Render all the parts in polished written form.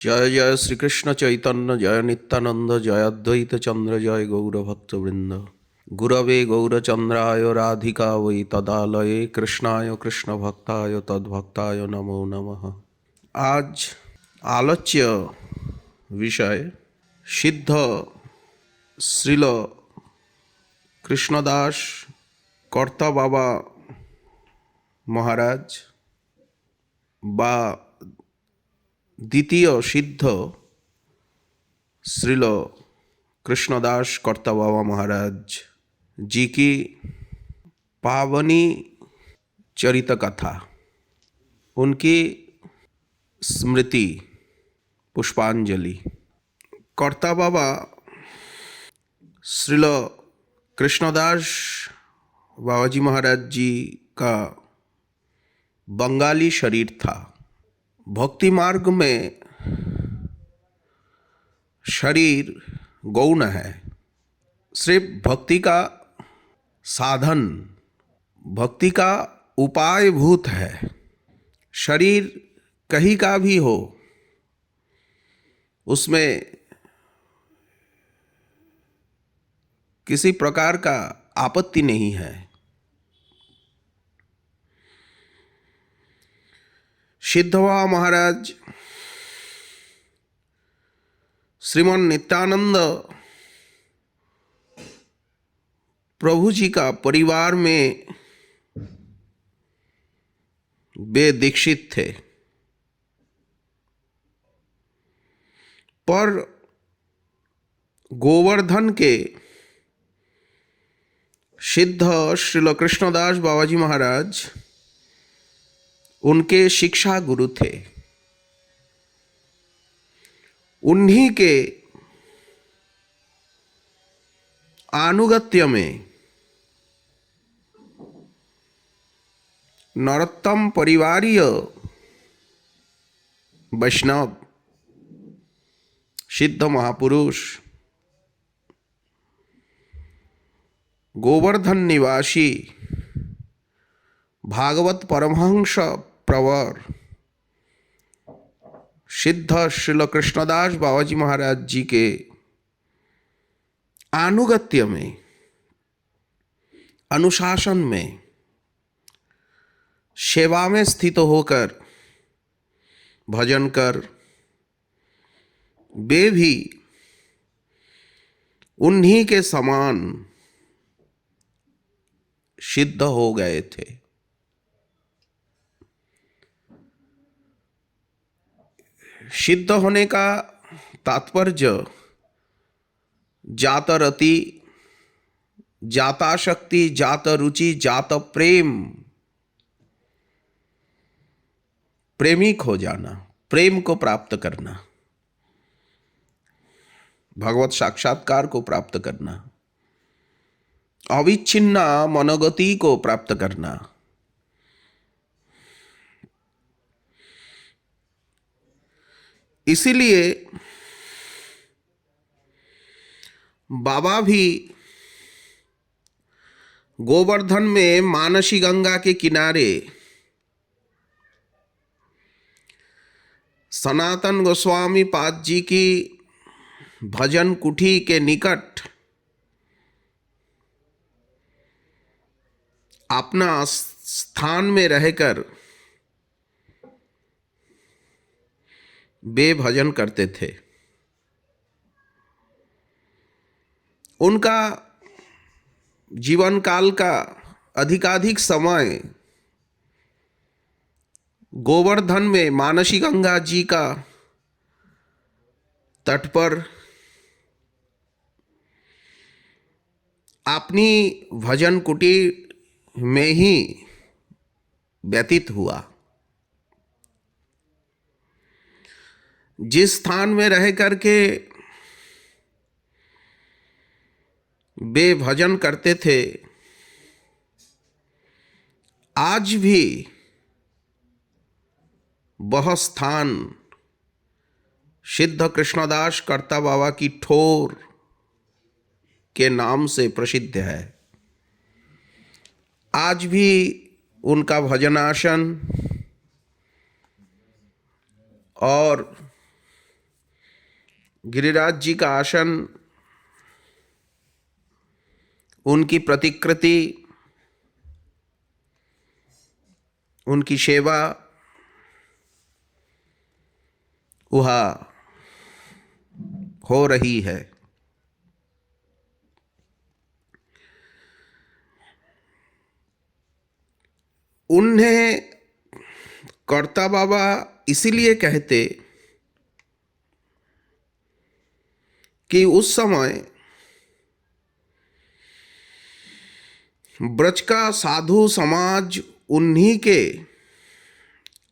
जय जय श्री कृष्ण चैतन्य जय नित्यानंद जय अद्वैत चंद्र जय गौरभक्त वृंद। गुरवे गौरचंद्राय राधिका वै तदालये कृष्णाय कृष्ण भक्ताय तद्भक्ताय नमो नमः। आज आलोच्य विषय सिद्ध श्रील कृष्णदास कर्ता बाबा महाराज बा द्वितीय सिद्ध श्रील कृष्णदास कर्ता बाबा महाराज जी की पावनी चरित कथा, उनकी स्मृति पुष्पांजलि। कर्ता बाबा श्रील कृष्णदास बाबाजी महाराज जी का बंगाली शरीर था। भक्ति मार्ग में शरीर गौण है, सिर्फ भक्ति का साधन, भक्ति का उपाय भूत है। शरीर कहीं का भी हो, उसमें किसी प्रकार का आपत्ति नहीं है। सिद्ध बाबा महाराज श्रीमान नित्यानंद प्रभु जी का परिवार में वे दीक्षित थे, पर गोवर्धन के सिद्ध श्रील कृष्णदास बाबाजी महाराज उनके शिक्षा गुरु थे। उन्हीं के आनुगत्य में नरोत्तम परिवारीय वैष्णव सिद्ध महापुरुष गोवर्धन निवासी भागवत परमहंस प्रवर सिद्ध श्रील कृष्णदास बाबाजी महाराज जी के आनुगत्य में, अनुशासन में, सेवा में स्थित होकर भजन कर वे भी उन्हीं के समान सिद्ध हो गए थे। सिद्ध होने का तात्पर्य जात रति, जाता शक्ति, जात रुचि, जात प्रेम, प्रेमिक हो जाना, प्रेम को प्राप्त करना, भगवत साक्षात्कार को प्राप्त करना, अविच्छिन्न मनोगति को प्राप्त करना। इसीलिए बाबा भी गोवर्धन में मानसी गंगा के किनारे सनातन गोस्वामी पाद जी की भजन कुटी के निकट अपना स्थान में रहकर वे भजन करते थे। उनका जीवन काल का अधिकाधिक समय गोवर्धन में मानसी गंगा जी का तट पर अपनी भजन कुटी में ही व्यतीत हुआ। जिस स्थान में रह करके वे भजन करते थे, आज भी वह स्थान सिद्ध कृष्णदास कर्ता बाबा की ठोर के नाम से प्रसिद्ध है। आज भी उनका भजनासन और गिरिराज जी का आसन, उनकी प्रतिकृति, उनकी सेवा वहाँ हो रही है। उन्हें कर्ता बाबा इसीलिए कहते कि उस समय ब्रज का साधु समाज उन्हीं के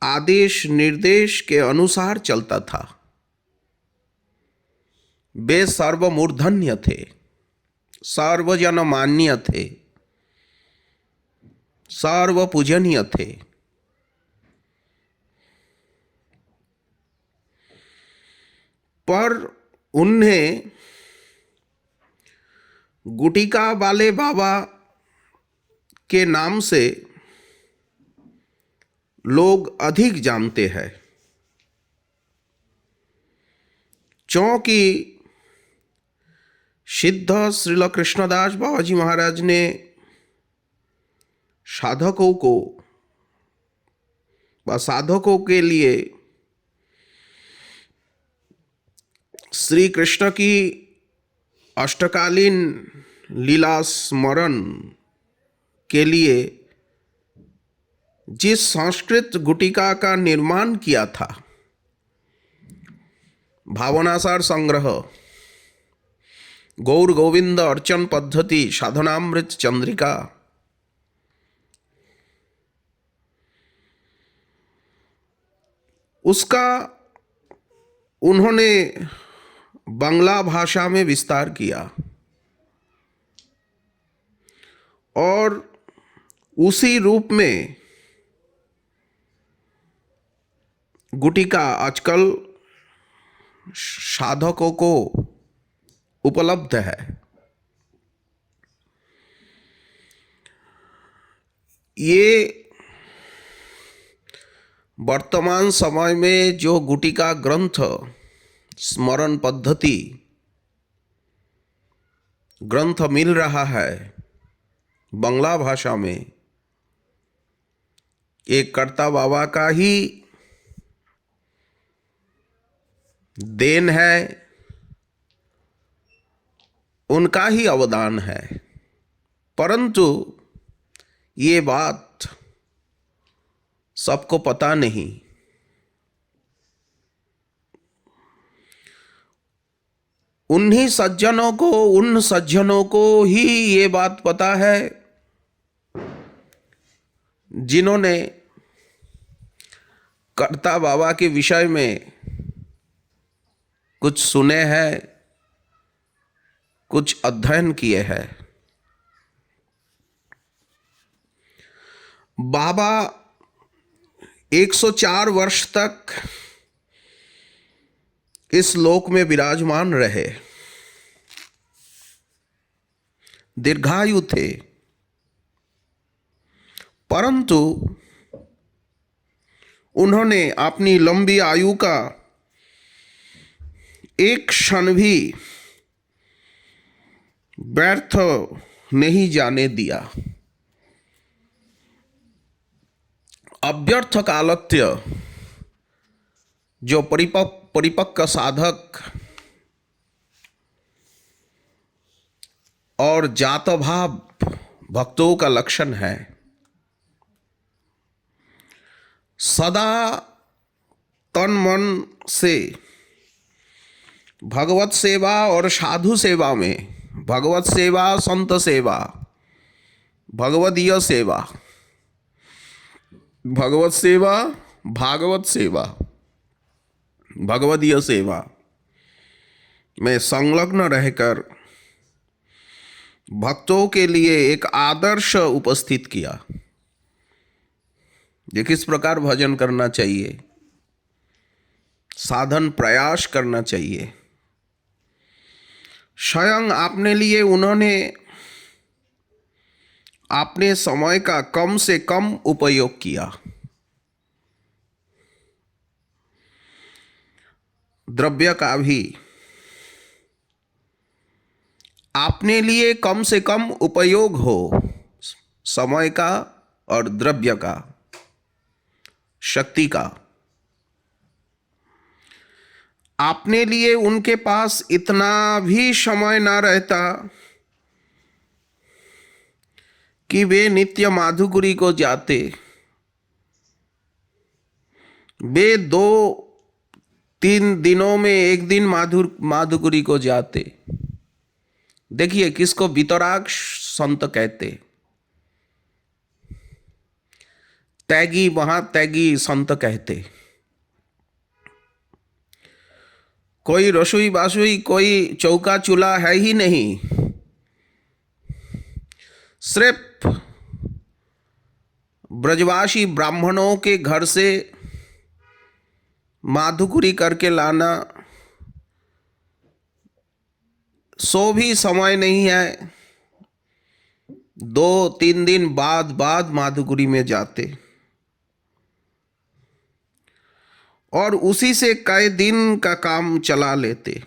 आदेश निर्देश के अनुसार चलता था। वे सर्वमूर्धन्य थे, सर्वजन मान्य थे, सर्वपूजनीय थे। पर उन्हें गुटिका वाले बाबा के नाम से लोग अधिक जानते हैं, क्योंकि सिद्ध श्रील कृष्णदास बाबा जी महाराज ने साधकों को व साधकों के लिए श्री कृष्ण की अष्टकालीन लीला स्मरण के लिए जिस संस्कृत गुटिका का निर्माण किया था, भावनासार संग्रह, गौर गोविंद अर्चन पद्धति, साधनामृत चंद्रिका, उसका उन्होंने बांग्ला भाषा में विस्तार किया और उसी रूप में गुटिका आजकल साधकों को उपलब्ध है। ये वर्तमान समय में जो गुटिका ग्रंथ स्मरण पद्धति ग्रंथ मिल रहा है बांग्ला भाषा में, एक कर्ता बाबा का ही देन है, उनका ही अवदान है। परंतु ये बात सबको पता नहीं। उन्हीं सज्जनों को, उन सज्जनों को ही ये बात पता है जिन्होंने कर्ता बाबा के विषय में कुछ सुने हैं, कुछ अध्ययन किए हैं। बाबा 104 वर्ष तक इस लोक में विराजमान रहे, दीर्घायु थे, परंतु उन्होंने अपनी लंबी आयु का एक क्षण भी व्यर्थ नहीं जाने दिया। अव्यर्थ कालत्य जो परिपक्व साधक और जात भाव भक्तों का लक्षण है। सदा तन मन से भगवत सेवा और साधु सेवा में, भगवत सेवा संत सेवा, भगवदीय सेवा, भगवत सेवा भागवत सेवा, भगवदीय सेवा में संलग्न रहकर भक्तों के लिए एक आदर्श उपस्थित किया। ये किस प्रकार भजन करना चाहिए, साधन प्रयास करना चाहिए। स्वयं अपने लिए उन्होंने अपने समय का कम से कम उपयोग किया। द्रव्य का भी, अपने लिए कम से कम उपयोग हो, समय का और द्रव्य का, शक्ति का। अपने लिए उनके पास इतना भी समय ना रहता कि वे नित्य माधुकुरी को जाते। वे 2-3 दिनों में एक दिन माधुकुरी को जाते। देखिए किसको वितराग संत कहते, त्यागी महात्यागी संत कहते। कोई रसोई बासोई, कोई चौका चूल्हा है ही नहीं, सिर्फ ब्रजवासी ब्राह्मणों के घर से माधुकुरी करके लाना, सो भी समय नहीं है। 2-3 दिन बाद माधुकुरी में जाते और उसी से कई दिन का काम चला लेते।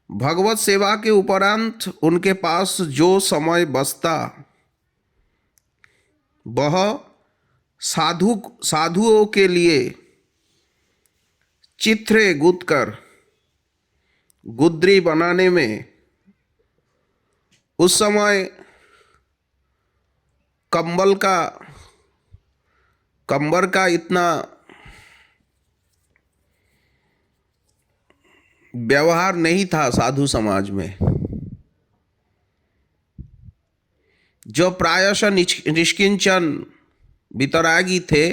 भगवत सेवा के उपरांत उनके पास जो समय बचता वह साधुओं के लिए चित्रे गुथ कर गुदरी बनाने में, उस समय कंबर का इतना व्यवहार नहीं था साधु समाज में। जो प्रायशः निष्किंचन वितरागी थे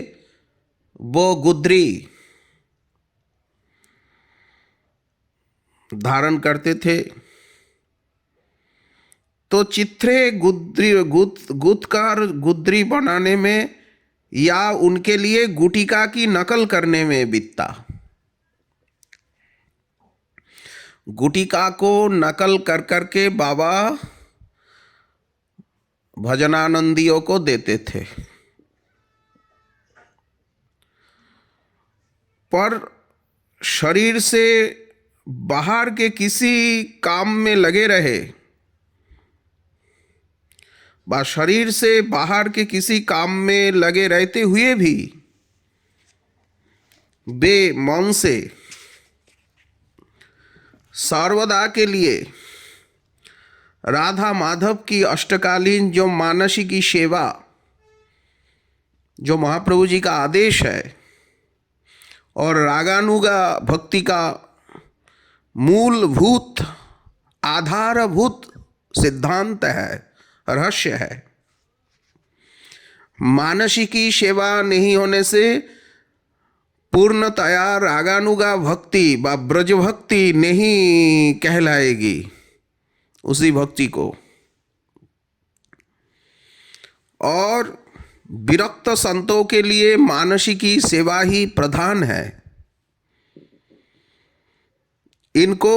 वो गुदरी धारण करते थे। तो चित्रे गुथकर गुदरी बनाने में या उनके लिए गुटिका की नकल करने में बीतता। गुटिका को नकल कर करके बाबा भजनानंदियों को देते थे। पर शरीर से बाहर के किसी काम में लगे रहे, शरीर से बाहर के किसी काम में लगे रहते हुए भी वे मन से सर्वदा के लिए राधा माधव की अष्टकालीन जो मानसिकी सेवा, जो महाप्रभु जी का आदेश है और रागानुगा भक्ति का मूलभूत आधारभूत सिद्धांत है, रहस्य है, मानसिकी सेवा नहीं होने से पूर्णतया रागानुगा भक्ति व ब्रज भक्ति नहीं कहलाएगी उसी भक्ति को। और विरक्त संतों के लिए मानसिकी सेवा ही प्रधान है। इनको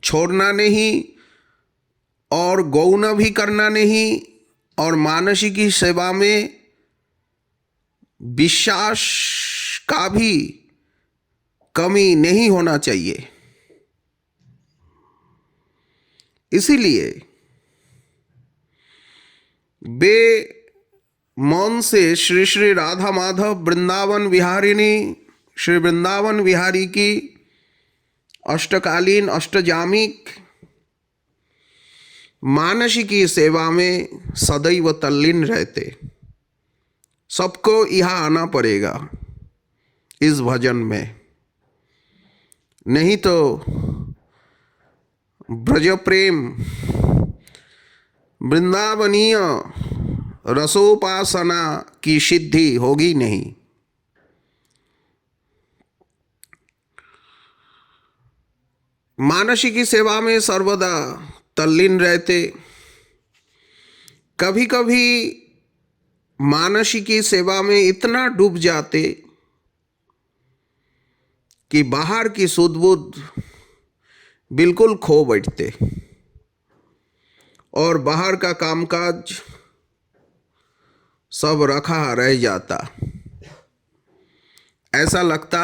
छोड़ना नहीं और गौण भी करना नहीं और मानसिकी सेवा में विश्वास का भी कमी नहीं होना चाहिए। इसीलिए वे मौन से श्री श्री राधा माधव वृंदावन विहारिणी श्री वृंदावन विहारी की अष्टकालीन अष्टजामिक मानसिकी सेवा में सदैव तल्लीन रहते। सबको यहाँ आना पड़ेगा इस भजन में, नहीं तो ब्रज प्रेम वृंदावनीय रसोपासना की सिद्धि होगी नहीं। मानसिकी सेवा में सर्वदा तल्लीन रहते। कभी कभी मानसिकी सेवा में इतना डूब जाते कि बाहर की सुध बुध बिल्कुल खो बैठते और बाहर का कामकाज सब रखा रह जाता। ऐसा लगता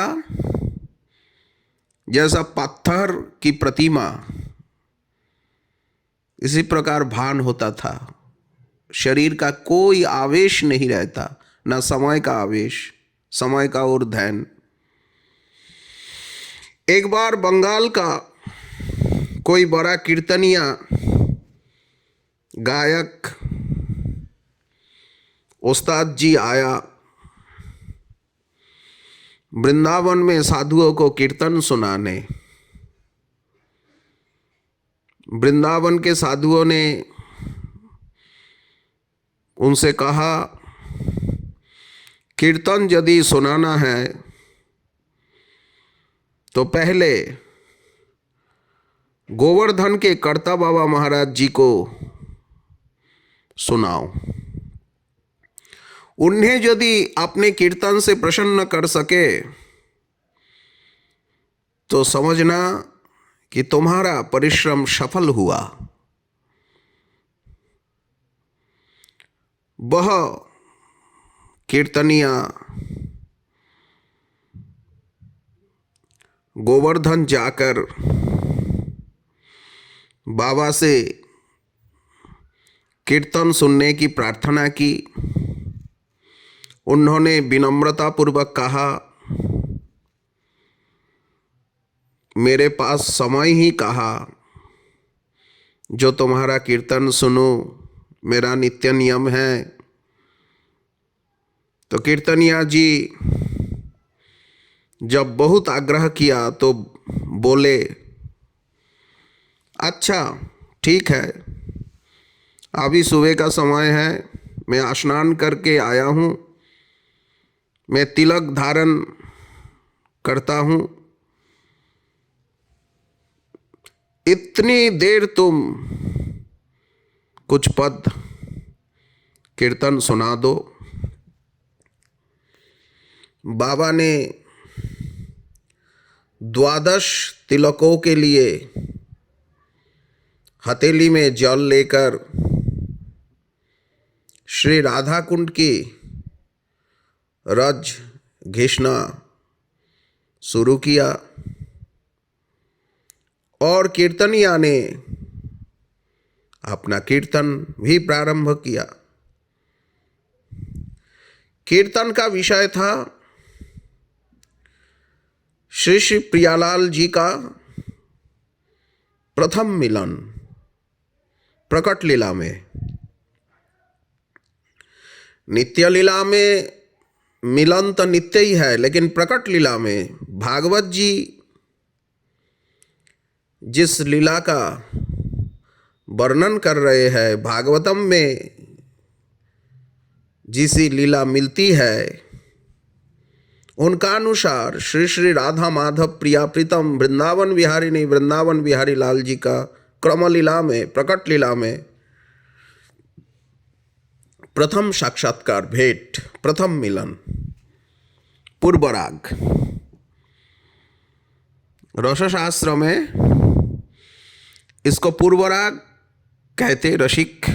जैसा पत्थर की प्रतिमा, इसी प्रकार भान होता था। शरीर का कोई आवेश नहीं रहता, ना समय का आवेश, समय का और ध्यान। एक बार बंगाल का कोई बड़ा कीर्तनिया गायक उस्ताद जी आया वृंदावन में साधुओं को कीर्तन सुनाने। वृंदावन के साधुओं ने उनसे कहा, कीर्तन यदि सुनाना है तो पहले गोवर्धन के कर्ता बाबा महाराज जी को सुनाओ। उन्हें यदि अपने कीर्तन से प्रसन्न कर सके तो समझना कि तुम्हारा परिश्रम सफल हुआ। वह कीर्तनिया गोवर्धन जाकर बाबा से कीर्तन सुनने की प्रार्थना की। उन्होंने विनम्रतापूर्वक कहा, मेरे पास समय ही कहा जो तुम्हारा कीर्तन सुनो, मेरा नित्य नियम है। तो कीर्तनिया जी जब बहुत आग्रह किया तो बोले, अच्छा ठीक है, अभी सुबह का समय है, मैं स्नान करके आया हूँ, मैं तिलक धारण करता हूँ, इतनी देर तुम कुछ पद कीर्तन सुना दो। बाबा ने 12 तिलकों के लिए हथेली में जल लेकर श्री राधा कुंड की रज घिसना शुरू किया और कीर्तनिया ने अपना कीर्तन भी प्रारंभ किया। कीर्तन का विषय था श्री श्री प्रियालाल जी का प्रथम मिलन प्रकट लीला में। नित्य लीला में मिलन तो नित्य ही है, लेकिन प्रकट लीला में भागवत जी जिस लीला का वर्णन कर रहे हैं, भागवतम में जिसी लीला मिलती है, उनका अनुसार श्री श्री राधा माधव प्रिया प्रीतम वृंदावन बिहारी नहीं, वृंदावन बिहारी लाल जी का क्रम लीला में, प्रकट लीला में प्रथम साक्षात्कार, भेंट, प्रथम मिलन, पूर्वराग। रसशास्त्र में इसको पूर्वराग कहते रसिक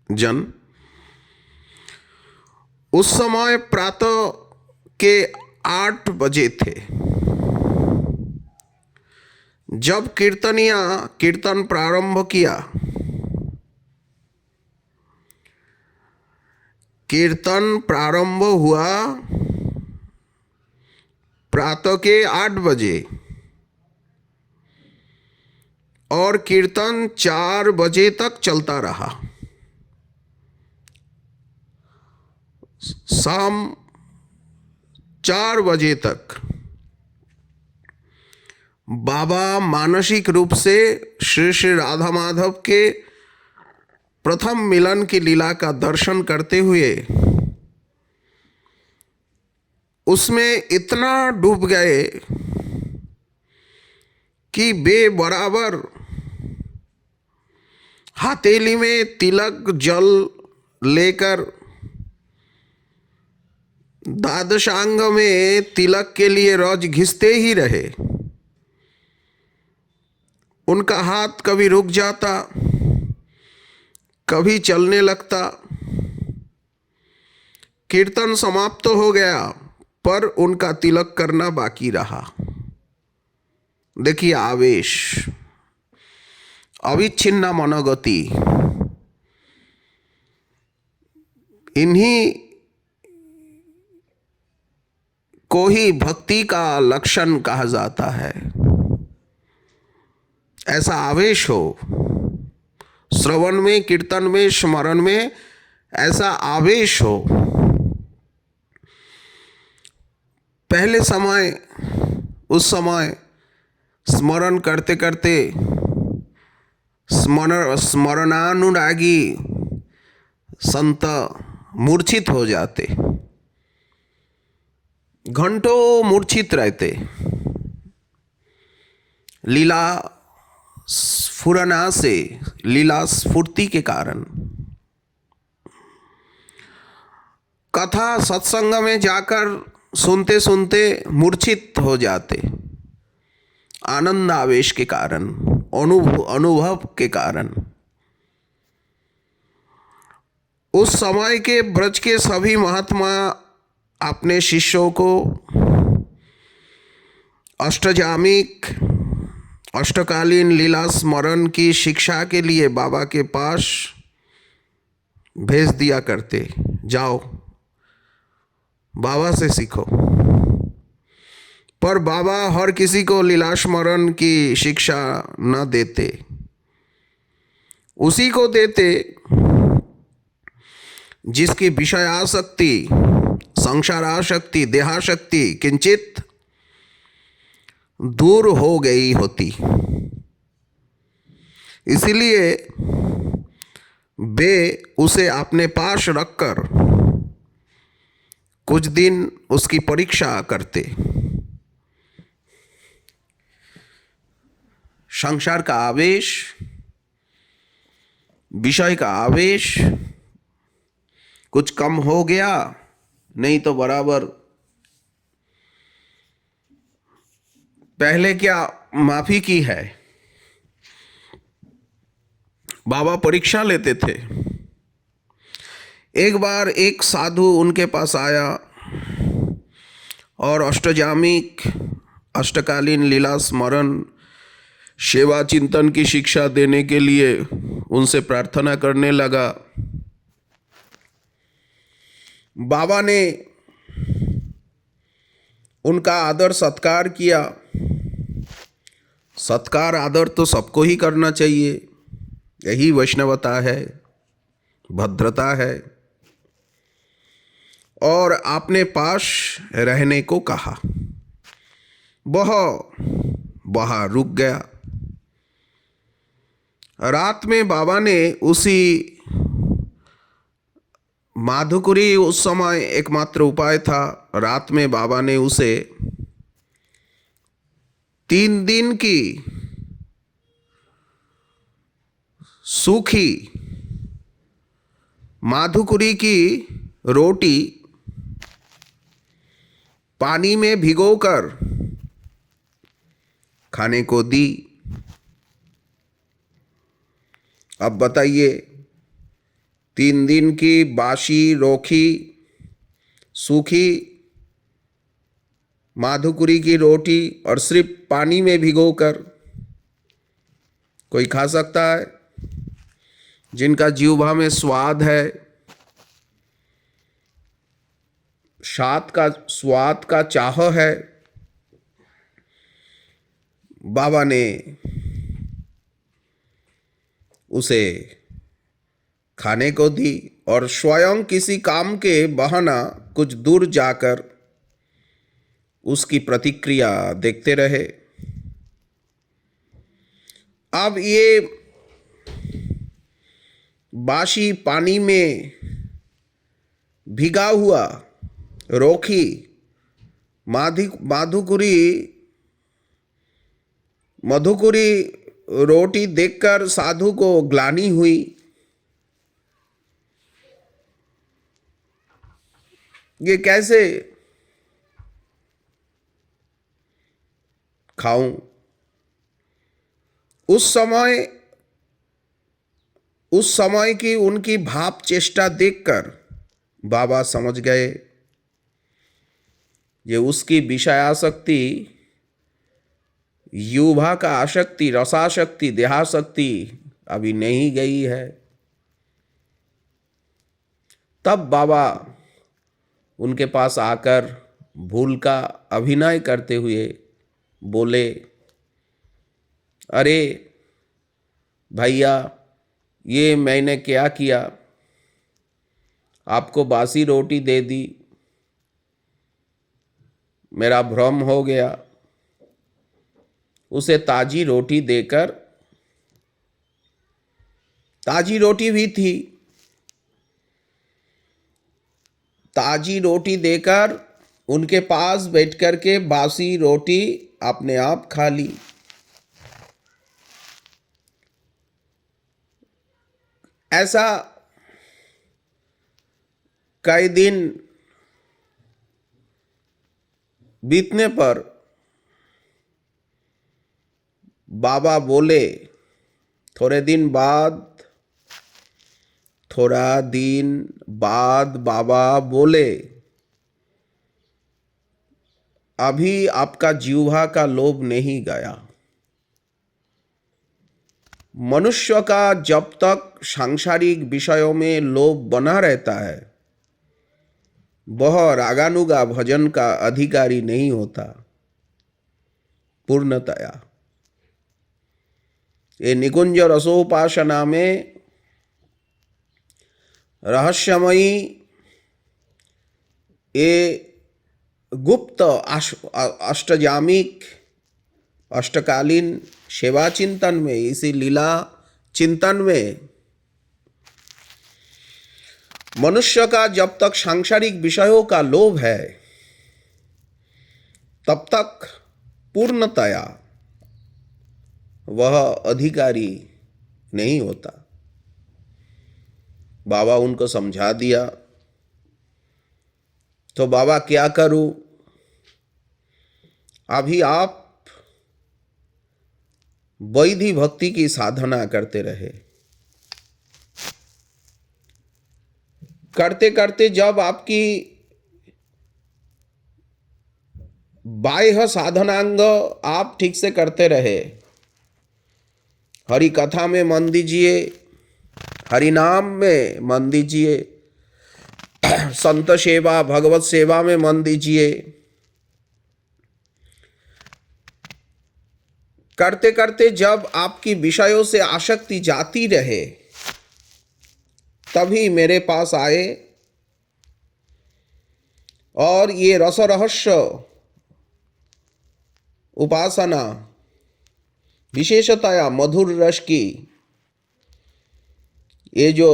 जन। उस समय प्रातः के 8 बजे थे जब कीर्तनिया कीर्तन प्रारंभ किया। कीर्तन प्रारंभ हुआ प्रातः के 8 बजे और कीर्तन 4 बजे तक चलता रहा। शाम 4 बजे तक बाबा मानसिक रूप से श्री श्री राधा माधव के प्रथम मिलन की लीला का दर्शन करते हुए उसमें इतना डूब गए कि बेबराबर हथेली में तिलक जल लेकर द्वादशांग में तिलक के लिए रज घिसते ही रहे। उनका हाथ कभी रुक जाता, कभी चलने लगता। कीर्तन समाप्त हो गया पर उनका तिलक करना बाकी रहा। देखिए आवेश, अविच्छिन्न मनोगति, इन्हीं को ही भक्ति का लक्षण कहा जाता है। ऐसा आवेश हो श्रवण में, कीर्तन में, स्मरण में, ऐसा आवेश हो। पहले समय, उस समय स्मरण करते करते स्मरणानुरागी संत मूर्छित हो जाते, घंटों मूर्छित रहते, लीला स्फुरना से, लीला स्फूर्ति के कारण। कथा सत्संग में जाकर सुनते सुनते मूर्छित हो जाते, आनंद आवेश के कारण, अनुभव के कारण। उस समय के ब्रज के सभी महात्मा अपने शिष्यों को अष्टजामिक, अष्टकालीन लीला स्मरण की शिक्षा के लिए बाबा के पास भेज दिया करते, जाओ बाबा से सीखो। पर बाबा हर किसी को लीला स्मरण की शिक्षा न देते, उसी को देते जिसकी विषय आसक्ति, संसार आसक्ति, देहाशक्ति किंचित दूर हो गई होती। इसलिए वे उसे अपने पास रखकर कुछ दिन उसकी परीक्षा करते। संसार का आवेश, विषय का आवेश कुछ कम हो गया, नहीं तो बराबर पहले क्या माफी की है। बाबा परीक्षा लेते थे। एक बार एक साधु उनके पास आया और अष्टजामिक, अष्टकालीन लीला स्मरण, सेवा चिंतन की शिक्षा देने के लिए उनसे प्रार्थना करने लगा। बाबा ने उनका आदर सत्कार किया। सत्कार आदर तो सबको ही करना चाहिए, यही वैष्णवता है, भद्रता है। और आपने पास रहने को कहा। वह रुक गया। रात में बाबा ने उसी माधुकुरी, उस समय एकमात्र उपाय था, रात में बाबा ने उसे 3 दिन की सूखी माधुकुरी की रोटी पानी में भिगोकर खाने को दी। अब बताइए, 3 दिन की बासी, रोखी, सूखी माधुकुरी की रोटी और सिर्फ पानी में भिगोकर कोई खा सकता है? जिनका जीवा में स्वाद है, स्वाद का चाह है, बाबा ने उसे खाने को दी और स्वयं किसी काम के बहाना कुछ दूर जाकर उसकी प्रतिक्रिया देखते रहे। अब ये बासी पानी में भिगा हुआ रोखी मधुकुरी रोटी देखकर साधु को ग्लानि हुई। ये कैसे खाऊं? उस समय की उनकी भाव चेष्टा देखकर बाबा समझ गए ये उसकी विषयासक्ति, युवा का आसक्ति, रसाशक्ति, देहाशक्ति अभी नहीं गई है। तब बाबा उनके पास आकर भूल का अभिनय करते हुए बोले, अरे भैया, ये मैंने क्या किया, आपको बासी रोटी दे दी, मेरा भ्रम हो गया। उसे ताजी रोटी देकर, ताजी रोटी भी थी, ताजी रोटी देकर उनके पास बैठ कर के बासी रोटी अपने आप खा ली। ऐसा कई दिन बीतने पर बाबा बोले, थोड़ा दिन बाद बाबा बोले, अभी आपका जीवा का लोभ नहीं गया। मनुष्य का जब तक सांसारिक विषयों में लोभ बना रहता है, वह रागानुगा भजन का अधिकारी नहीं होता पूर्णतया। ये निकुंज रसोपासना में रहस्यमयी ये गुप्त अष्टजामिक अष्टकालीन सेवा चिंतन में, इसी लीला चिंतन में मनुष्य का जब तक सांसारिक विषयों का लोभ है, तब तक पूर्णतया वह अधिकारी नहीं होता। बाबा उनको समझा दिया। तो बाबा क्या करूं? अभी आप वैधि भक्ति की साधना करते रहे, करते करते जब आपकी बाह्य साधनांग आप ठीक से करते रहे, हरि कथा में मन दीजिए, हरि नाम में मन दीजिए, संत सेवा भगवत सेवा में मन दीजिए, करते करते जब आपकी विषयों से आसक्ति जाती रहे, तभी मेरे पास आए और ये रस रहस्य उपासना, विशेषतया मधुर रस की, ये जो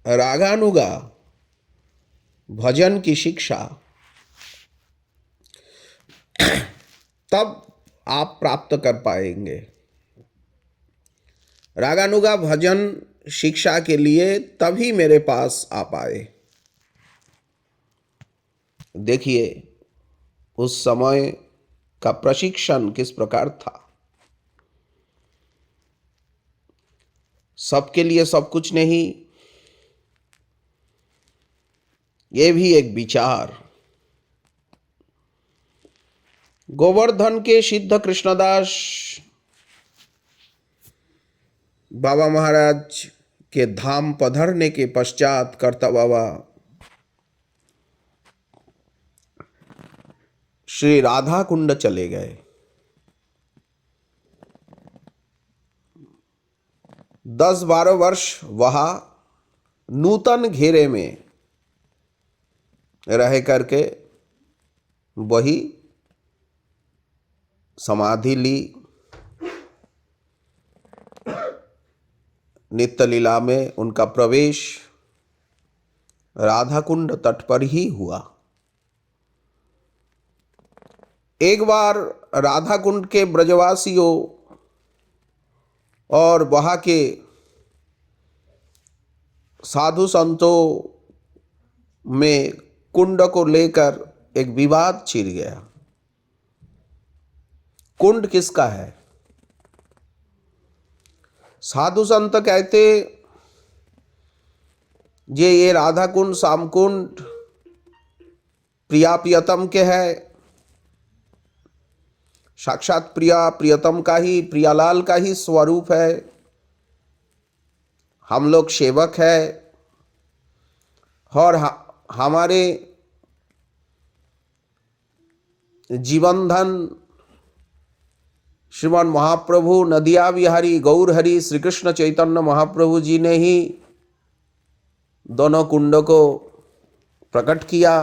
रागानुगा भजन की शिक्षा, तब आप प्राप्त कर पाएंगे। रागानुगा भजन शिक्षा के लिए तभी मेरे पास आ पाए। देखिए उस समय का प्रशिक्षण किस प्रकार था। सबके लिए सब कुछ नहीं, ये भी एक विचार। गोवर्धन के सिद्ध कृष्णदास बाबा महाराज के धाम पधरने के पश्चात करता बाबा श्री राधा कुंड चले गए। 10-12 वर्ष वहां नूतन घेरे में रह करके वही समाधि ली। नित्य लीला में उनका प्रवेश राधा कुंड तट पर ही हुआ। एक बार राधा कुंड के ब्रजवासियों और वहाँ के साधु संतों में कुंड को लेकर एक विवाद छिड़ गया। कुंड किसका है? साधु संत कहते ये राधा कुंड श्याम कुंड प्रिया प्रियतम के है, साक्षात प्रिया प्रियतम का ही, प्रियालाल का ही स्वरूप है। हम लोग सेवक है और हमारे जीवन धन श्रीमान महाप्रभु नदिया बिहारी गौर हरि श्री कृष्ण चैतन्य महाप्रभु जी ने ही दोनों कुंडों को प्रकट किया।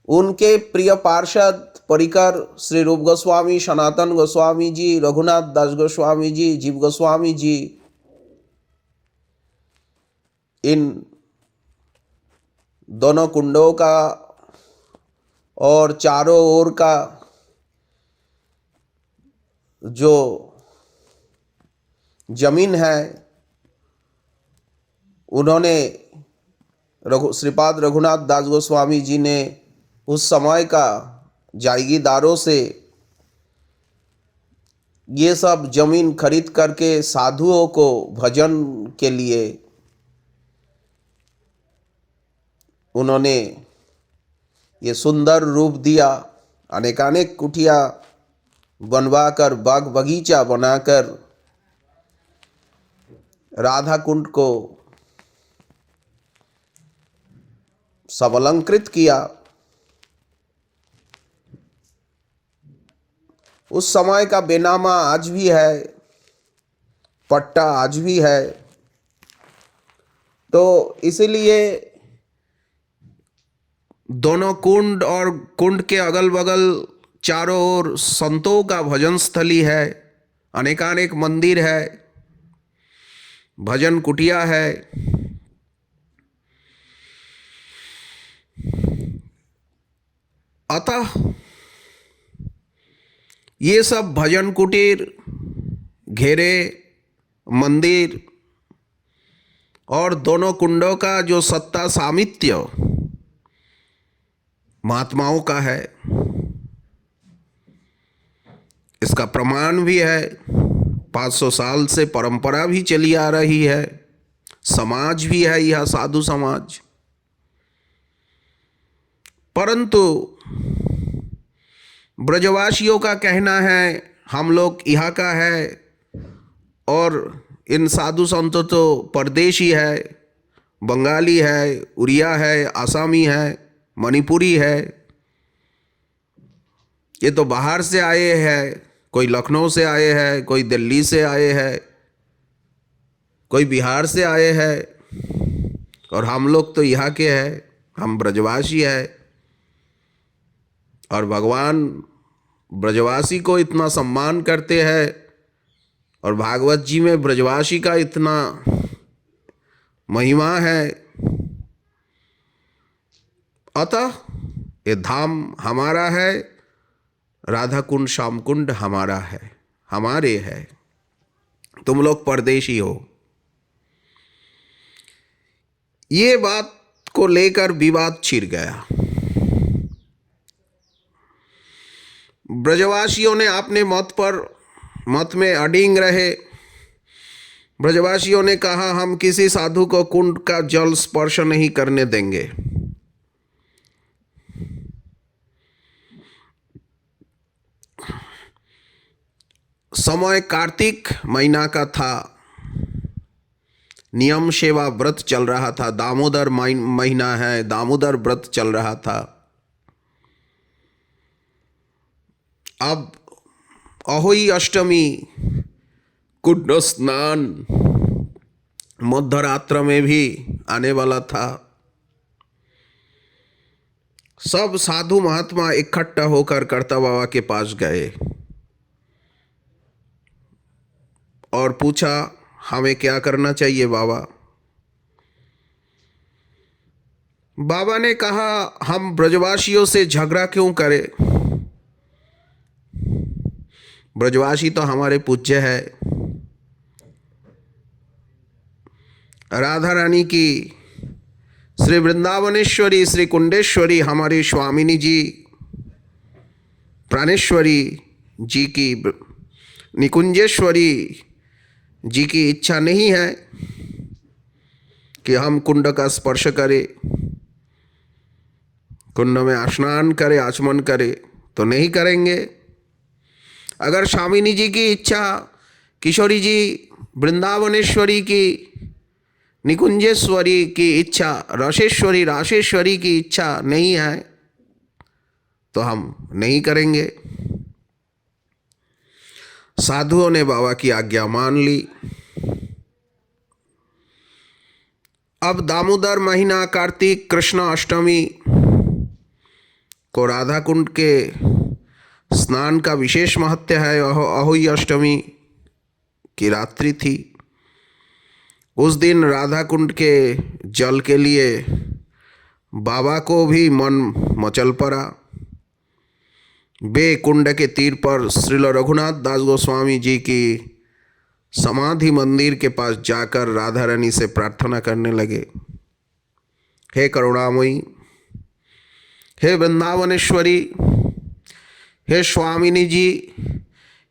उनके प्रिय पार्षद परिकर श्री रूप गोस्वामी, सनातन गोस्वामी जी, रघुनाथ दास गोस्वामी जी, जीव गोस्वामी जी, इन दोनों कुंडों का और चारों ओर का जो जमीन है, उन्होंने श्रीपाद रघुनाथ दास गोस्वामी जी ने उस समय का जागीरदारों से ये सब जमीन खरीद करके साधुओं को भजन के लिए उन्होंने ये सुंदर रूप दिया। अनेकानेक कुटिया बनवाकर, बाग बगीचा बनाकर राधा कुंड को सब अलंकृत किया। उस समय का बेनामा आज भी है, पट्टा आज भी है। तो इसीलिए दोनों कुंड और कुंड के अगल बगल चारों ओर संतों का भजन स्थली है, अनेकानेक मंदिर है, भजन कुटिया है। अतः ये सब भजन कुटीर, घेरे, मंदिर और दोनों कुंडों का जो सत्ता सामित्य महात्माओं का है, इसका प्रमाण भी है। 500 साल से परंपरा भी चली आ रही है, समाज भी है यह साधु समाज। परंतु ब्रजवासियों का कहना है हम लोग यहाँ का है और इन साधु संतों तो परदेशी है, बंगाली है, उड़िया है, आसामी है, मणिपुरी है, ये तो बाहर से आए हैं, कोई लखनऊ से आए हैं, कोई दिल्ली से आए हैं, कोई बिहार से आए हैं, और हम लोग तो यहाँ के हैं, हम ब्रजवासी हैं। और भगवान ब्रजवासी को इतना सम्मान करते हैं और भागवत जी में ब्रजवासी का इतना महिमा है। अतः ये धाम हमारा है, राधा कुंड श्याम कुंड हमारा है, हमारे है, तुम लोग परदेशी हो। ये बात को लेकर विवाद छिड़ गया। ब्रजवासियों ने अपने मत में अडिग रहे। ब्रजवासियों ने कहा हम किसी साधु को कुंड का जल स्पर्श नहीं करने देंगे। समय कार्तिक महीना का था, नियम सेवा व्रत चल रहा था, दामोदर महीना है, दामोदर व्रत चल रहा था। अब अहोई अष्टमी, कुंड स्नान मध्यरात्र में भी आने वाला था। सब साधु महात्मा इकट्ठा होकर कर्ता बाबा के पास गए और पूछा हमें क्या करना चाहिए बाबा। बाबा ने कहा हम ब्रजवासियों से झगड़ा क्यों करें, ब्रजवासी तो हमारे पूज्य है। राधा रानी की, श्री वृंदावनेश्वरी, श्री कुंडेश्वरी हमारी स्वामिनी जी, प्राणेश्वरी जी की, निकुंजेश्वरी जी की इच्छा नहीं है कि हम कुंड का स्पर्श करें, कुंड में स्नान करें, आचमन करें। तो नहीं करेंगे। अगर स्वामिनी जी की इच्छा, किशोरी जी वृंदावनेश्वरी की, निकुंजेश्वरी की इच्छा, रसेश्वरी राशेश्वरी की इच्छा नहीं है तो हम नहीं करेंगे। साधुओं ने बाबा की आज्ञा मान ली। अब दामोदर महीना, कार्तिक कृष्ण अष्टमी को राधा कुंड के स्नान का विशेष महत्व है। अहोई अष्टमी की रात्रि थी। उस दिन राधा कुंड के जल के लिए बाबा को भी मन मचल पड़ा। वे कुंड के तीर पर श्रील रघुनाथ दास गोस्वामी जी की समाधि मंदिर के पास जाकर राधा रानी से प्रार्थना करने लगे, हे करुणामयी, हे वृंदावनेश्वरी, हे स्वामिनी जी,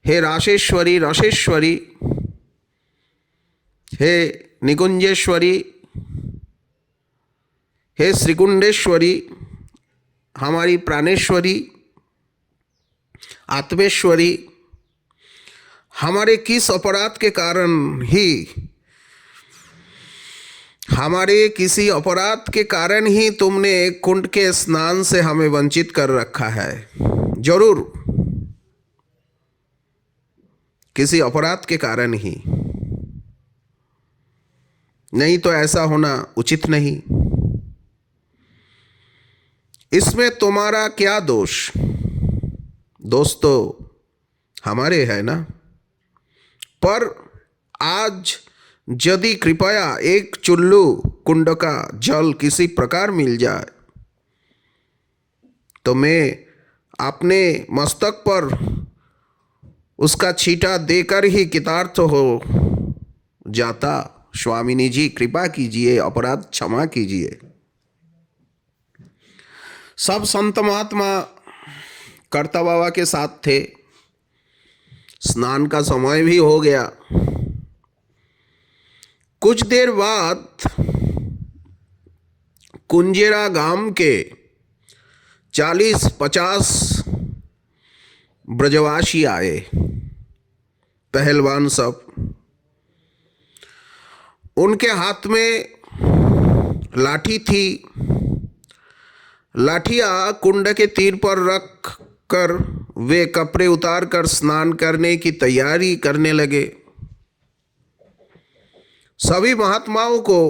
हे राशेश्वरी रसेश्वरी, हे निकुंजेश्वरी, हे श्रीकुंडेश्वरी, हमारी प्राणेश्वरी, आत्मेश्वरी, हमारे किस अपराध के कारण ही, हमारे किसी अपराध के कारण ही तुमने कुंड के स्नान से हमें वंचित कर रखा है। जरूर किसी अपराध के कारण ही, नहीं तो ऐसा होना उचित नहीं। इसमें तुम्हारा क्या दोष? दोष तो हमारे है ना। पर आज यदि कृपया एक चुल्लू कुंड का जल किसी प्रकार मिल जाए तो मैं अपने मस्तक पर उसका छींटा देकर ही कृतार्थ हो जाता। स्वामिनी जी कृपा कीजिए, अपराध क्षमा कीजिए। सब संत महात्मा कर्ता बाबा के साथ थे। स्नान का समय भी हो गया। कुछ देर बाद कुंजेरा गांव के 40-50 ब्रजवासी आए, पहलवान सब। उनके हाथ में लाठी थी। लाठियां कुंड के तीर पर रख कर वे कपड़े उतार कर स्नान करने की तैयारी करने लगे। सभी महात्माओं को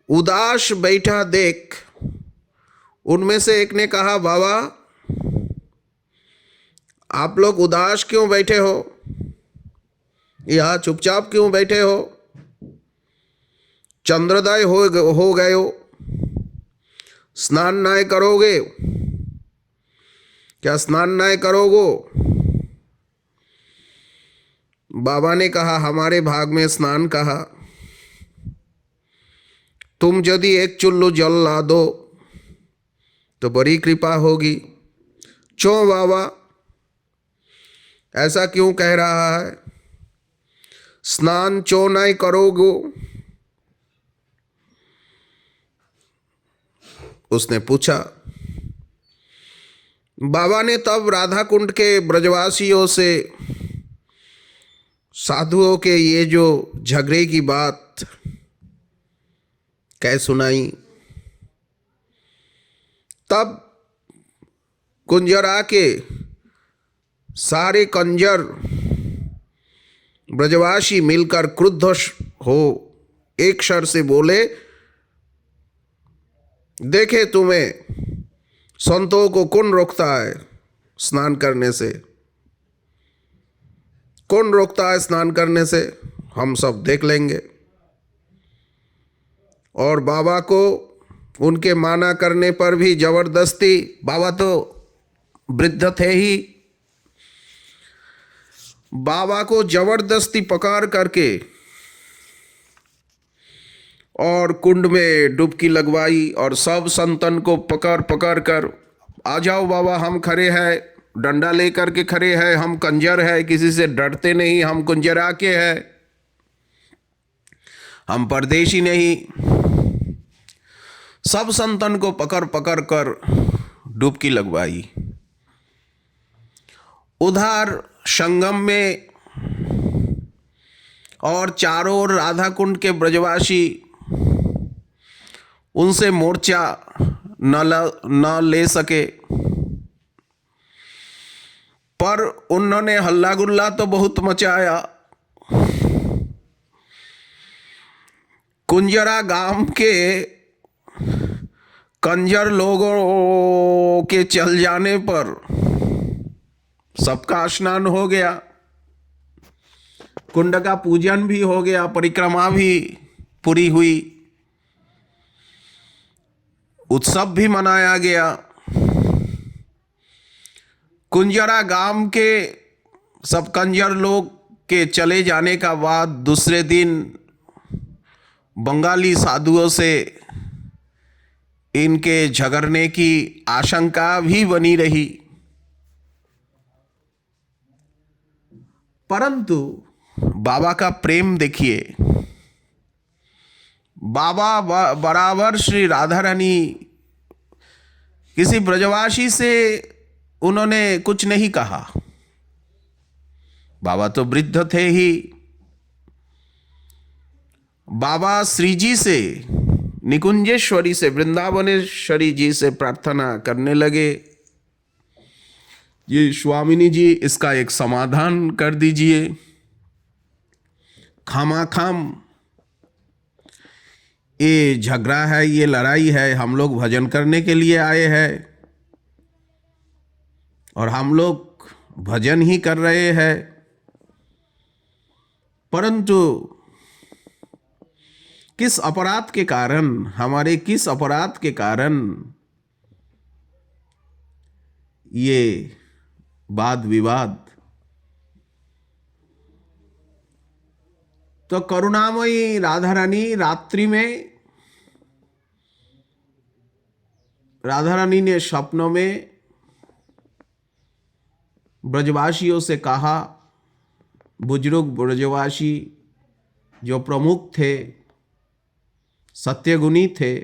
उदास बैठा देख उनमें से एक ने कहा, बाबा आप लोग उदास क्यों बैठे हो? यहाँ चुपचाप क्यों बैठे हो? चंद्रोदय हो गए हो, स्नान नहीं करोगे क्या? स्नान नहीं करोगे? बाबा ने कहा, हमारे भाग में स्नान कहा। तुम यदि एक चुल्लू जल ला दो तो बड़ी कृपा होगी। क्यों बाबा ऐसा क्यों कह रहा है? स्नान क्यों नहीं करोगे? उसने पूछा। बाबा ने तब राधा कुंड के ब्रजवासियों से साधुओं के ये जो झगड़े की बात कह सुनाई। तब कुंजरा के सारे कंजर ब्रजवासी मिलकर क्रुद्ध हो एक स्वर से बोले, देखे तुम्हें संतों को कौन रोकता है स्नान करने से? कौन रोकता है स्नान करने से? हम सब देख लेंगे। और बाबा को उनके माना करने पर भी जबरदस्ती, बाबा तो वृद्ध थे ही, बाबा को जबरदस्ती पकड़ करके और कुंड में डुबकी लगवाई और सब संतन को पकड़ पकड़ कर, आ जाओ बाबा, हम खड़े हैं, डंडा लेकर के खड़े हैं, हम कंजर है, किसी से डरते नहीं, हम कुंजरा के हैं, हम परदेशी नहीं। सब संतन को पकड़ पकड़ कर डुबकी लगवाई। उधर संगम में और चारों ओर राधा कुंड के ब्रजवासी उनसे मोर्चा न ले सके, पर उन्होंने हल्ला गुल्ला तो बहुत मचाया। कुंजरा गांव के कंजर लोगों के चल जाने पर सबका स्नान हो गया, कुंड का पूजन भी हो गया, परिक्रमा भी पूरी हुई, उत्सव भी मनाया गया। कुंजरा गांव के सब कंजर लोग के चले जाने का बाद दूसरे दिन बंगाली साधुओं से इनके झगड़ने की आशंका भी बनी रही। परंतु बाबा का प्रेम देखिए, बाबा बराबर श्री राधा रानी, किसी ब्रजवासी से उन्होंने कुछ नहीं कहा। बाबा तो वृद्ध थे ही, बाबा श्री जी से, निकुंजेश्वरी से, वृंदावनेश्वरी जी से प्रार्थना करने लगे, ये स्वामिनी जी इसका एक समाधान कर दीजिए। खामाखाम ये झगड़ा है, ये लड़ाई है, हम लोग भजन करने के लिए आए हैं और हम लोग भजन ही कर रहे हैं, परंतु किस अपराध के कारण, हमारे किस अपराध के कारण ये वाद विवाद। तो करुणामयी राधा रानी रात्रि में, राधा रानी ने स्वप्नों में ब्रजवासियों से कहा, बुजुर्ग ब्रजवासी जो प्रमुख थे, सत्यगुणी थे,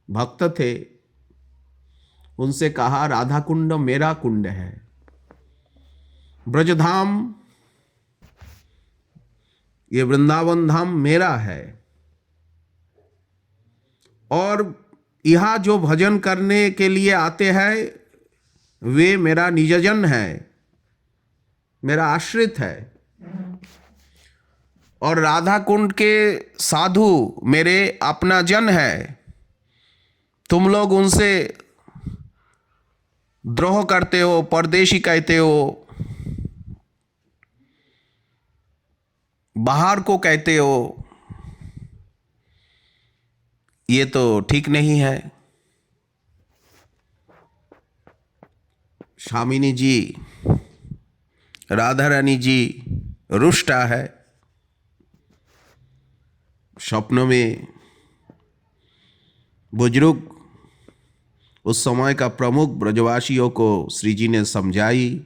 भक्त थे, उनसे कहा राधा कुंड मेरा कुंड है, ब्रजधाम ये वृंदावन धाम मेरा है, और यहां जो भजन करने के लिए आते हैं वे मेरा निजजन है, मेरा आश्रित है, और राधा कुंड के साधु मेरे अपना जन है। तुम लोग उनसे द्रोह करते हो, परदेशी कहते हो, बाहर को कहते हो, ये तो ठीक नहीं है। स्वामिनी जी, राधा रानी जी रुष्टा है। स्वप्नों में बुजुर्ग उस समय का प्रमुख ब्रजवासियों को श्री जी ने समझाई,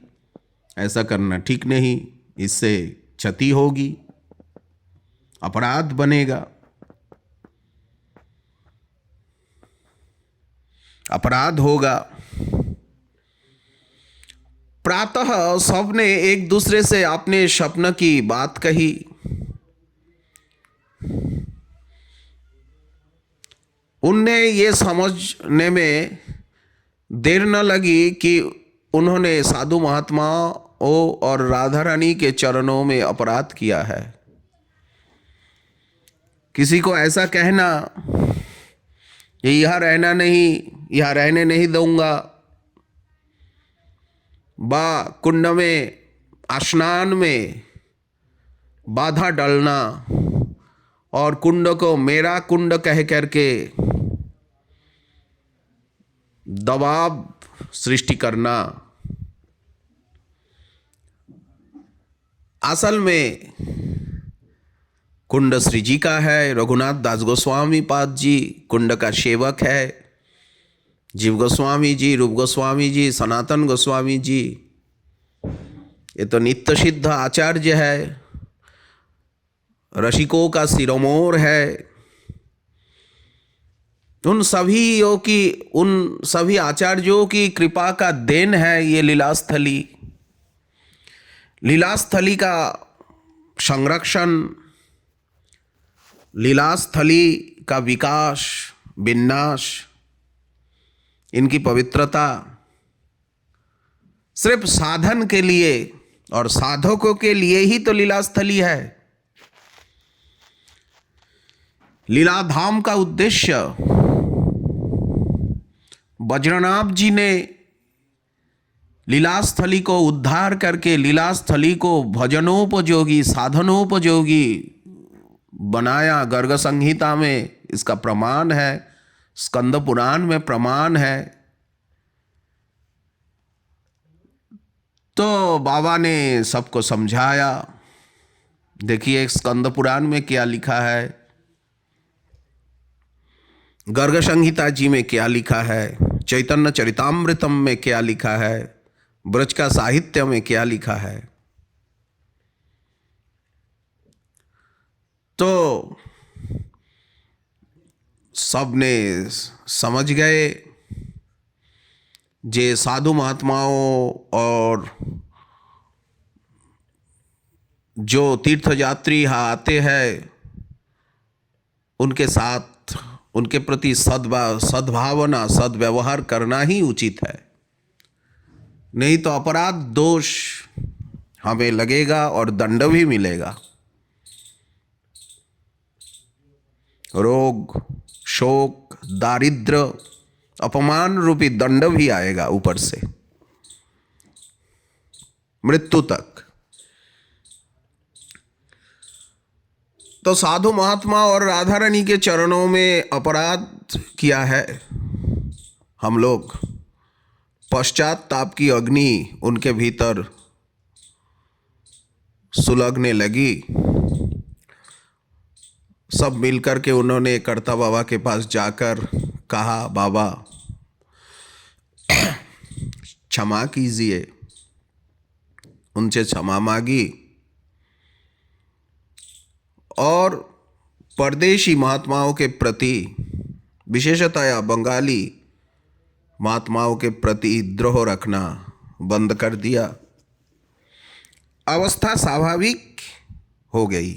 ऐसा करना ठीक नहीं, इससे क्षति होगी, अपराध बनेगा, अपराध होगा। प्रातः सबने एक दूसरे से अपने स्वप्न की बात कही। उनने ये समझने में देर न लगी कि उन्होंने साधु महात्माओं और राधा रानी के चरणों में अपराध किया है। किसी को ऐसा कहना कि यहाँ रहना नहीं, यहाँ रहने नहीं दूंगा, बा कुंड में स्नान में बाधा डालना और कुंड को मेरा कुंड कह करके दबाव सृष्टि करना, असल में कुंड श्री जी का है। रघुनाथ दास गोस्वामी पाद जी कुंड का सेवक है। जीव गोस्वामी जी, रूप गोस्वामी जी, सनातन गोस्वामी जी, ये तो नित्य सिद्ध आचार्य है, रसिकों का शिरोमोर है। उन सभी आचार्यों की कृपा का देन है ये लीलास्थली। लीलास्थली का संरक्षण, लीलास्थली का विकास, विन्यास, इनकी पवित्रता सिर्फ साधन के लिए और साधकों के लिए ही तो लीलास्थली है। लीलाधाम का उद्देश्य वज्रनाभ जी ने लीलास्थली को उद्धार करके लीलास्थली को भजनोपयोगी, साधनोपयोगी बनाया। गर्ग संहिता में इसका प्रमाण है, स्कंद पुराण में प्रमाण है। तो बाबा ने सबको समझाया। देखिए स्कंद पुराण में क्या लिखा है, गर्ग संहिता जी में क्या लिखा है, चैतन्य चरितामृतम में क्या लिखा है, ब्रज का साहित्य में क्या लिखा है। तो सब ने समझ गए। जे साधु महात्माओं और जो तीर्थ यात्री यहाँ आते हैं उनके साथ उनके प्रति सद्भावना, सद्व्यवहार करना ही उचित है। नहीं तो अपराध दोष हमें लगेगा और दंड भी मिलेगा। रोग, शोक, दारिद्र, अपमान रूपी दंड भी आएगा ऊपर से, मृत्यु तक। तो साधु महात्मा और राधा रानी के चरणों में अपराध किया है हम लोग, पश्चाताप की अग्नि उनके भीतर सुलगने लगी। सब मिलकर के उन्होंने कर्ता बाबा के पास जाकर कहा, बाबा क्षमा कीजिए। उनसे क्षमा मांगी और परदेशी महात्माओं के प्रति, विशेषतया बंगाली महात्माओं के प्रति द्रोह रखना बंद कर दिया। अवस्था स्वाभाविक हो गई।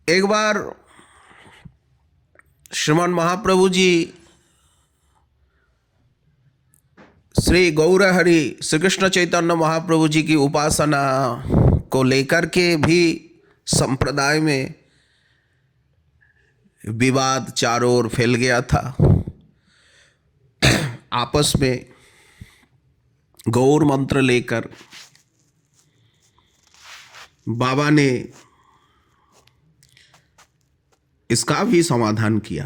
एक बार श्रीमान महाप्रभु जी श्री गौर हरि श्री कृष्ण चैतन्य महाप्रभु जी की उपासना को लेकर के भी संप्रदाय में विवाद चारों ओर फैल गया था। आपस में गौर मंत्र लेकर बाबा ने इसका भी समाधान किया।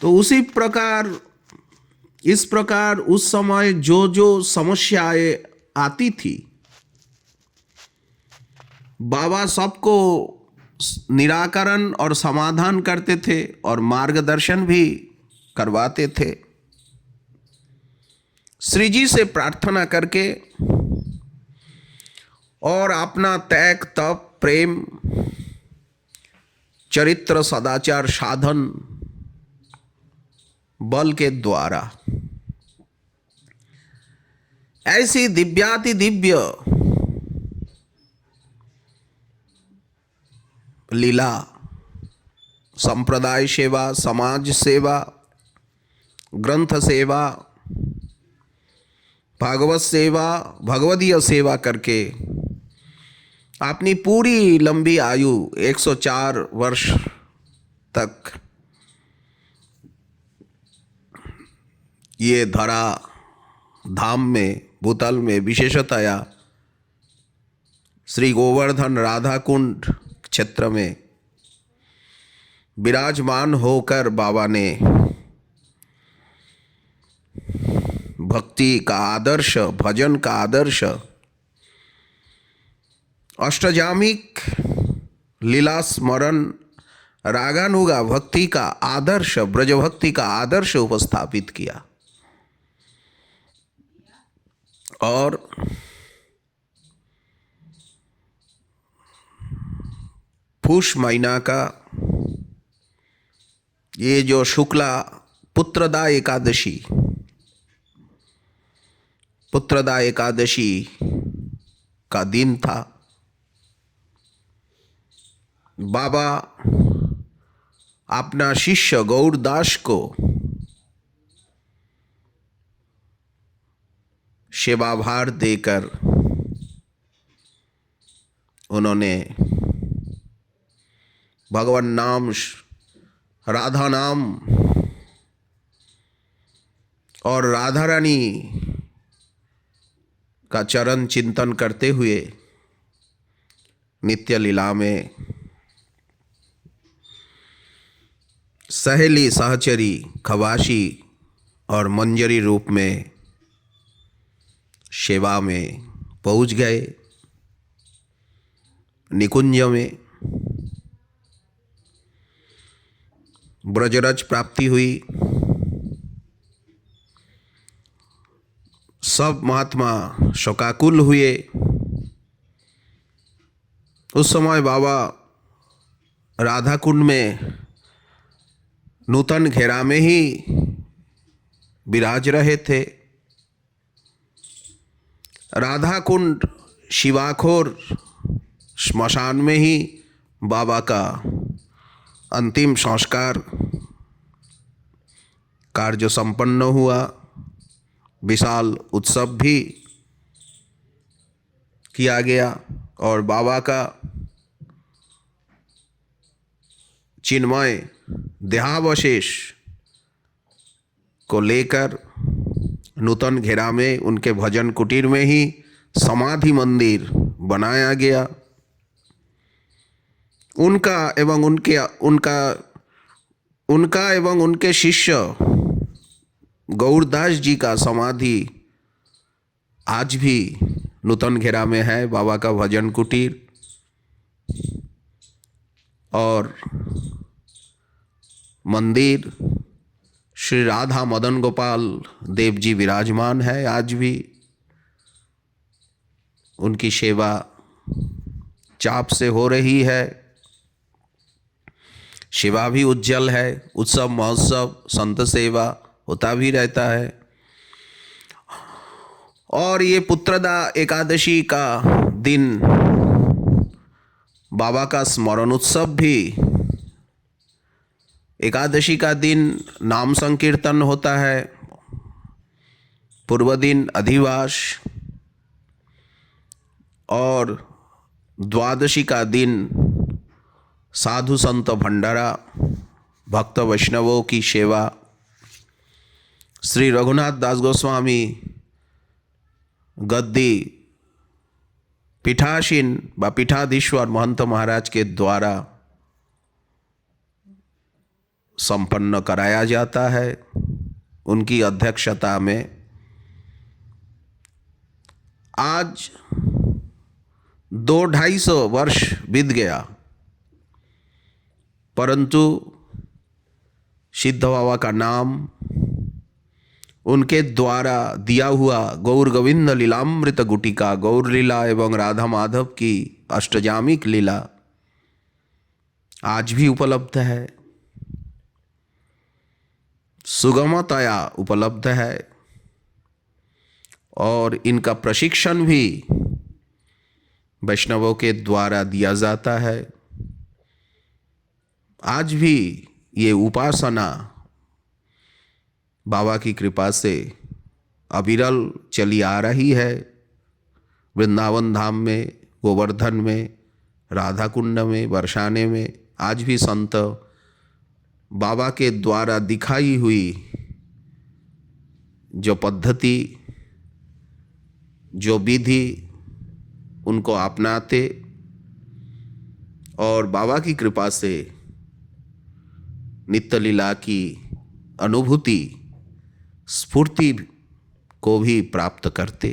तो इस प्रकार उस समय जो जो समस्याएं आती थी, बाबा सबको निराकरण और समाधान करते थे और मार्गदर्शन भी करवाते थे। श्री जी से प्रार्थना करके और अपना त्याग, तप, प्रेम, चरित्र, सदाचार, साधन बल के द्वारा ऐसी दिव्याति दिव्य लीला, संप्रदाय सेवा, समाज सेवा, ग्रंथ सेवा, भागवत सेवा, भगवदीय सेवा करके अपनी पूरी लंबी आयु 104 वर्ष तक ये धरा धाम में, भूतल में, विशेषतया श्री गोवर्धन राधा कुंड क्षेत्र में विराजमान होकर बाबा ने भक्ति का आदर्श, भजन का आदर्श, अष्टजामिक लीला स्मरण, रागानुगा भक्ति का आदर्श, ब्रज भक्ति का आदर्श उपस्थापित किया। और पुष महीना का ये जो शुक्ला पुत्रदा एकादशी का दिन था। बाबा अपना शिष्य गौरदास को सेवा भार देकर उन्होंने भगवान नाम, राधा नाम और राधा रानी का चरण चिंतन करते हुए नित्य लीला में सहेली, सहचरी, खवाशी और मंजरी रूप में सेवा में पहुंच गए। निकुंज में ब्रजरज प्राप्ति हुई। सब महात्मा शोकाकुल हुए। उस समय बाबा राधा कुंड में नूतन घेरा में ही विराज रहे थे। राधा कुंड शिवाखोर श्मशान में ही बाबा का अंतिम संस्कार कार्य संपन्न हुआ। विशाल उत्सव भी किया गया और बाबा का चिन्मय देहावशेष को लेकर नूतन घेरा में उनके भजन कुटीर में ही समाधि मंदिर बनाया गया। उनका एवं उनके शिष्य गौरदास जी का समाधि आज भी नूतन घेरा में है, बाबा का भजन कुटीर। और मंदिर श्री राधा मदन गोपाल देव जी विराजमान है। आज भी उनकी सेवा चाप से हो रही है। सेवा भी उज्जवल है। उत्सव महोत्सव संत सेवा होता भी रहता है। और ये पुत्रदा एकादशी का दिन बाबा का स्मरण उत्सव भी, एकादशी का दिन नाम संकीर्तन होता है, पूर्व दिन अधिवास और द्वादशी का दिन साधु संत भंडारा, भक्त वैष्णवों की सेवा। श्री रघुनाथ दास गोस्वामी गद्दी पीठासीन व पीठाधीश्वर महंत महाराज के द्वारा संपन्न कराया जाता है। उनकी अध्यक्षता में आज 200-250 वर्ष बीत गया, परंतु सिद्ध बाबा का नाम, उनके द्वारा दिया हुआ गौर गोविंद लीलामृत गुटिका, गौर लीला एवं राधा माधव की अष्टजामिक लीला आज भी उपलब्ध है, सुगमतया उपलब्ध है। और इनका प्रशिक्षण भी वैष्णवों के द्वारा दिया जाता है। आज भी ये उपासना बाबा की कृपा से अविरल चली आ रही है। वृंदावन धाम में, गोवर्धन में, राधा कुंड में, बरसाने में आज भी संत बाबा के द्वारा दिखाई हुई जो पद्धति, जो विधि, उनको अपनाते और बाबा की कृपा से नित्य लीला की अनुभूति, स्फूर्ति को भी प्राप्त करते।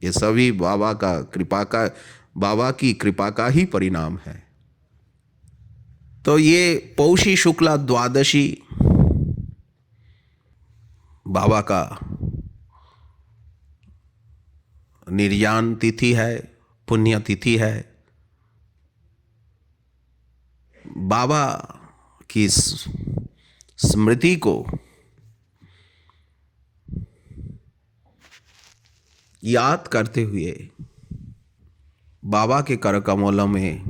ये सभी बाबा की कृपा का ही परिणाम है। तो ये पौषी शुक्ला द्वादशी बाबा का निर्याण तिथि है, पुण्य तिथि है। बाबा की इस स्मृति को याद करते हुए बाबा के कर कमलों में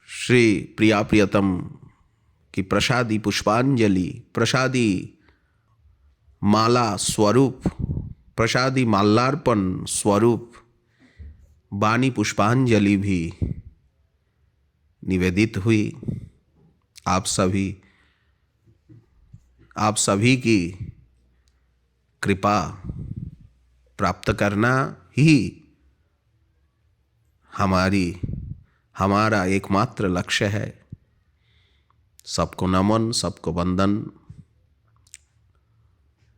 श्री प्रिया प्रियतम की प्रसादी पुष्पांजलि, प्रसादी माला स्वरूप, प्रसादी माल्यार्पण स्वरूप वाणी पुष्पांजलि भी निवेदित हुई। आप सभी की कृपा प्राप्त करना ही हमारा एकमात्र लक्ष्य है। सबको नमन, सबको वंदन।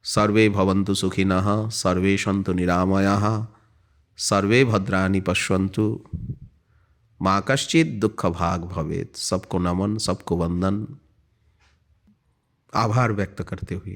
सर्वे भवन्तु सुखिनः, सर्वे सन्तु निरामयाः, सर्वे भद्राणि पश्यन्तु, मा कश्चित् दुःख भाग भवेत्। सबको नमन, सबको वंदन, आभार व्यक्त करते हुए